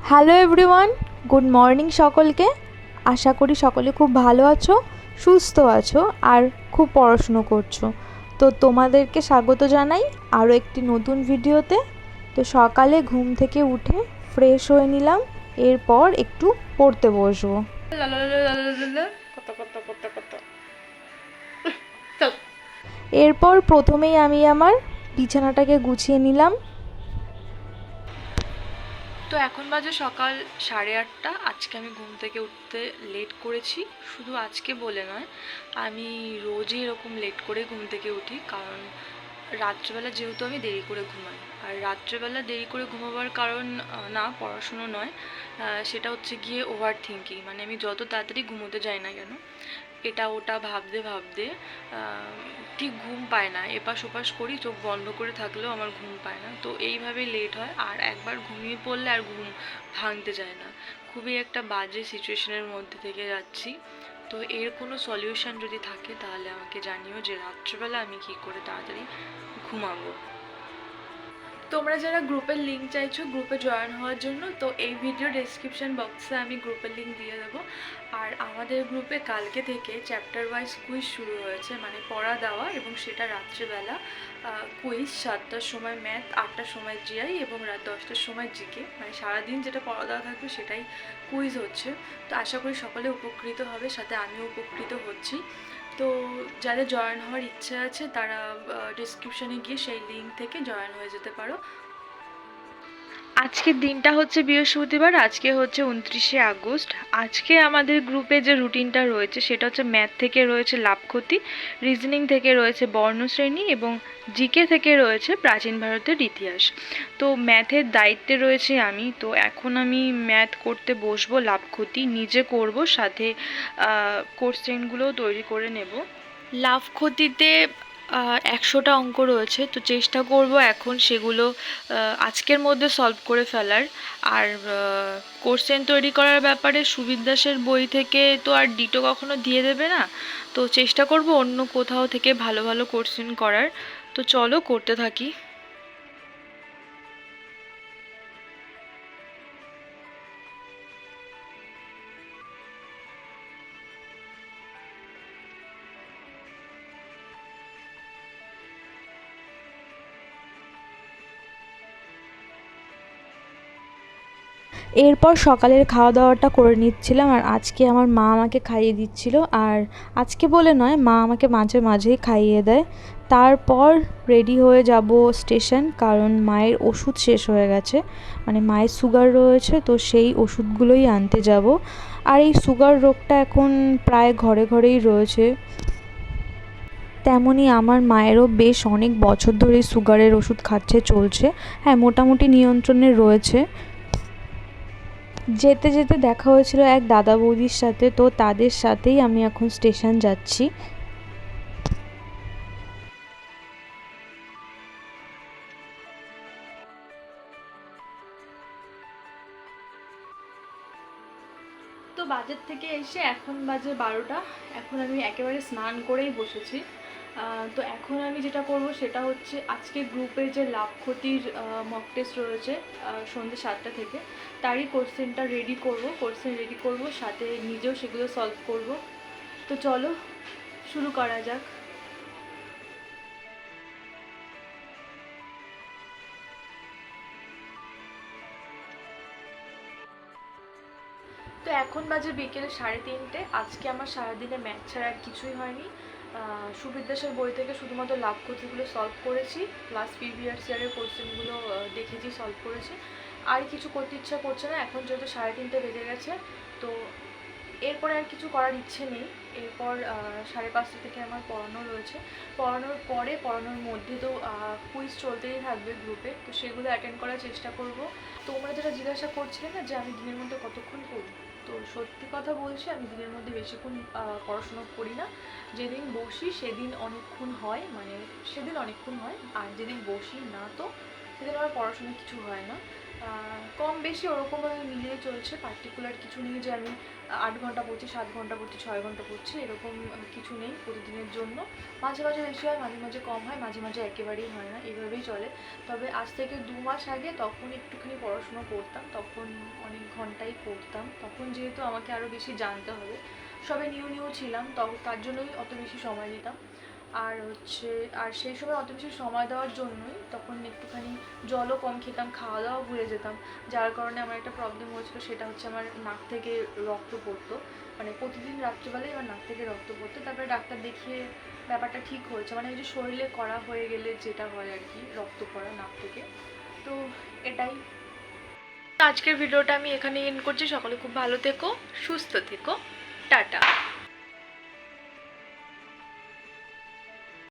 Hello everyone, good morning সকলকে। আশা করি সকলে খুব ভালো আছো, সুস্থ আছো আর খুব পড়াশুনো করছো। তো তোমাদেরকে স্বাগত জানাই আরও একটি নতুন ভিডিওতে। তো সকালে ঘুম থেকে উঠে ফ্রেশ হয়ে নিলাম, এরপর একটু পড়তে বসবো। এরপর প্রথমেই আমি আমার বিছানাটাকে গুছিয়ে নিলাম। তো এখন বাজে সকাল 8:30। আজকে আমি ঘুম থেকে উঠতে লেট করেছি, শুধু আজকে বলে নয়, আমি রোজই এরকম লেট করে ঘুম থেকে উঠি। কারণ রাত্রেবেলা যেহেতু আমি দেরি করে ঘুমাই, আর রাত্রেবেলা দেরি করে ঘুমাবার কারণ না পড়াশুনো নয়, সেটা হচ্ছে গিয়ে ওভার থিঙ্কিং। মানে আমি যত তাড়াতাড়ি ঘুমোতে যাই না কেন, এটা ওটা ভাবতে ভাবতে ঠিক ঘুম পায় না, এপাশ ওপাশ করি, চোখ বন্ধ করে থাকলেও আমার ঘুম পায় না। তো এইভাবে লেট হয়, আর একবার ঘুমিয়ে পড়লে আর ঘুম ভাঙতে যায় না। খুবই একটা বাজে সিচুয়েশনের মধ্যে থেকে যাচ্ছি। তো এর কোনো সলিউশন যদি থাকে তাহলে আমাকে জানিও, যে রাত্রেবেলা আমি কী করে তাড়াতাড়ি ঘুমাবো। তোমরা যারা গ্রুপের লিঙ্ক চাইছো গ্রুপে জয়েন হওয়ার জন্য, তো এই ভিডিও ডেসক্রিপশন বক্সে আমি গ্রুপের লিঙ্ক দিয়ে দেবো। আর আমাদের গ্রুপে কালকে থেকে চ্যাপ্টার ওয়াইজ কুইজ শুরু হয়েছে, মানে পড়া দেওয়া, এবং সেটা রাত্রেবেলা কুইজ। 7টার সময় ম্যাথ, 8টার সময় জিআই এবং রাত 10টার সময় জিকে, মানে সারাদিন যেটা পড়া দেওয়া থাকবে সেটাই কুইজ হচ্ছে। তো আশা করি সকলে উপকৃত হবে, সাথে আমিও উপকৃত হচ্ছি। তো যাদের জয়েন হওয়ার ইচ্ছা আছে তারা ডিসক্রিপশনে গিয়ে সেই লিঙ্ক থেকে জয়েন হয়ে যেতে পারো। আজকের দিনটা হচ্ছে বৃহস্পতিবার, আজকে হচ্ছে 29শে আগস্ট। আজকে আমাদের গ্রুপে যে রুটিনটা রয়েছে সেটা হচ্ছে ম্যাথ থেকে রয়েছে লাভ ক্ষতি, রিজনিং থেকে রয়েছে বর্ণশ্রেণী এবং জিকে থেকে রয়েছে প্রাচীন ভারতের ইতিহাস। তো ম্যাথের দায়িত্বে রয়েছে আমি, তো এখন আমি ম্যাথ করতে বসবো, লাভ ক্ষতি নিজে করব, সাথে কোশ্চেনগুলোও তৈরি করে নেব। লাভ ক্ষতিতে 100টা অঙ্ক রয়েছে, তো চেষ্টা করব এখন সেগুলো আজকের মধ্যে সলভ করে ফেলার। আর কোশ্চেন তৈরি করার ব্যাপারে সুবিদ দাসের বই থেকে তো আর ডিটো কখনো দিয়ে দেবে না, তো চেষ্টা করব অন্য কোথাও থেকে ভালো ভালো কোশ্চেন করার। তো চলো করতে থাকি। এরপর সকালের খাওয়া দাওয়াটা করে নিচ্ছিলাম, আর আজকে আমার মা আমাকে খাইয়ে দিচ্ছিল। আর আজকে বলে নয়, মা আমাকে মাঝে মাঝেই খাইয়ে দেয়। তারপর রেডি হয়ে যাব স্টেশন, কারণ মায়ের ওষুধ শেষ হয়ে গেছে, মানে মায়ের সুগার রয়েছে, তো সেই ওষুধগুলোই আনতে যাব। আর এই সুগার রোগটা এখন প্রায় ঘরে ঘরেই রয়েছে। তেমনই আমার মায়েরও বেশ অনেক বছর ধরে সুগারের ওষুধ খাচ্ছে, চলছে। হ্যাঁ, মোটামুটি নিয়ন্ত্রণে রয়েছে। যেতে যেতে দেখা হয়েছিল এক দাদা বৌদির সাথে, তো তাদের সাথেই আমি এখন স্টেশন যাচ্ছি। তো বাজার থেকে এসে এখন বাজে 12টা। এখন আমি একেবারে স্নান করেই বসেছি। তো এখন আমি যেটা করব সেটা হচ্ছে আজকে গ্রুপে যে লাভ ক্ষতির মক টেস্ট রয়েছে সন্ধ্যে 7টা থেকে, তারই কোশ্চেনটা রেডি করব, কোশ্চেন রেডি করব, সাথে নিজেও সেগুলো সলভ করব। তো চলো শুরু করা যাক। তো এখন বাজে বিকেলে 3:30। আজকে আমার সারাদিনে ম্যাথ ছাড়া আর কিছুই হয়নি। সুবিদ দাসের বই থেকে শুধুমাত্র লাভ ক্ষতিগুলো সলভ করেছি, প্লাস প্রিভিয়াস ইয়ারের কোশ্চেনগুলো দেখেছি, সলভ করেছি। আর কিছু করতে ইচ্ছা করছে না এখন, যেহেতু 3:30 বেজে গেছে। তো এরপরে আর কিছু করার ইচ্ছে নেই। এরপর 5:30 থেকে আমার পড়ানো রয়েছে। পড়ানোর পরে, পড়ানোর মধ্যে তো কুইজ চলতেই থাকবে গ্রুপে, তো সেগুলো অ্যাটেন্ড করার চেষ্টা করব। তোমরা যেটা জিজ্ঞাসা করছিলে না যে আমি দিনের মধ্যে কতক্ষণ পড়ি, তো সত্যি কথা বলছি আমি দিনের মধ্যে বেশিক্ষণ পড়াশোনা করি না। যেদিন বসি সেদিন অনেকক্ষণ হয়, মানে সেদিন অনেকক্ষণ হয়, আর যেদিন বসি না তো সেদিন আমার পড়াশোনা কিছু হয় না। কম বেশি ওরকমভাবে মিলিয়ে চলছে, পার্টিকুলার কিছু নেই যে আমি 8 ঘন্টা পড়ছি, 7 ঘন্টা পড়ছি, 6 ঘন্টা পড়ছি, এরকম কিছু নেই প্রতিদিনের জন্য। মাঝে মাঝে বেশি হয়, মাঝে মাঝে কম হয়, মাঝে মাঝে একেবারেই হয় না, এইভাবেই চলে। তবে আজ থেকে 2 মাস আগে তখন একটুখানি পড়াশুনো করতাম, তখন অনেক ঘন্টাই পড়তাম, তখন যেহেতু আমাকে আরও বেশি জানতে হবে, সবে নিউ নিউ ছিলাম, তার জন্যই অত বেশি সময় দিতাম। আর সেই সময় অত বেশি সময় দেওয়ার জন্যই তখন একটুখানি জলও কম খেতাম, খাওয়া দাওয়া ভুলে যেতাম, যার কারণে আমার একটা প্রবলেম হয়েছিল, সেটা হচ্ছে আমার নাক থেকে রক্ত পড়তো, মানে প্রতিদিন রাত্রিবেলায় আমার নাক থেকে রক্ত পড়তো। তারপরে ডাক্তার দেখিয়ে ব্যাপারটা ঠিক হয়েছে, মানে ওই যে শরীরে করা হয়ে গেলে যেটা হয় আর কি, রক্ত পড়া নাক থেকে। তো এটাই। আজকের ভিডিওটা আমি এখানে এন্ড করছি। সকলে খুব ভালো থেকো, সুস্থ থেকো, টাটা।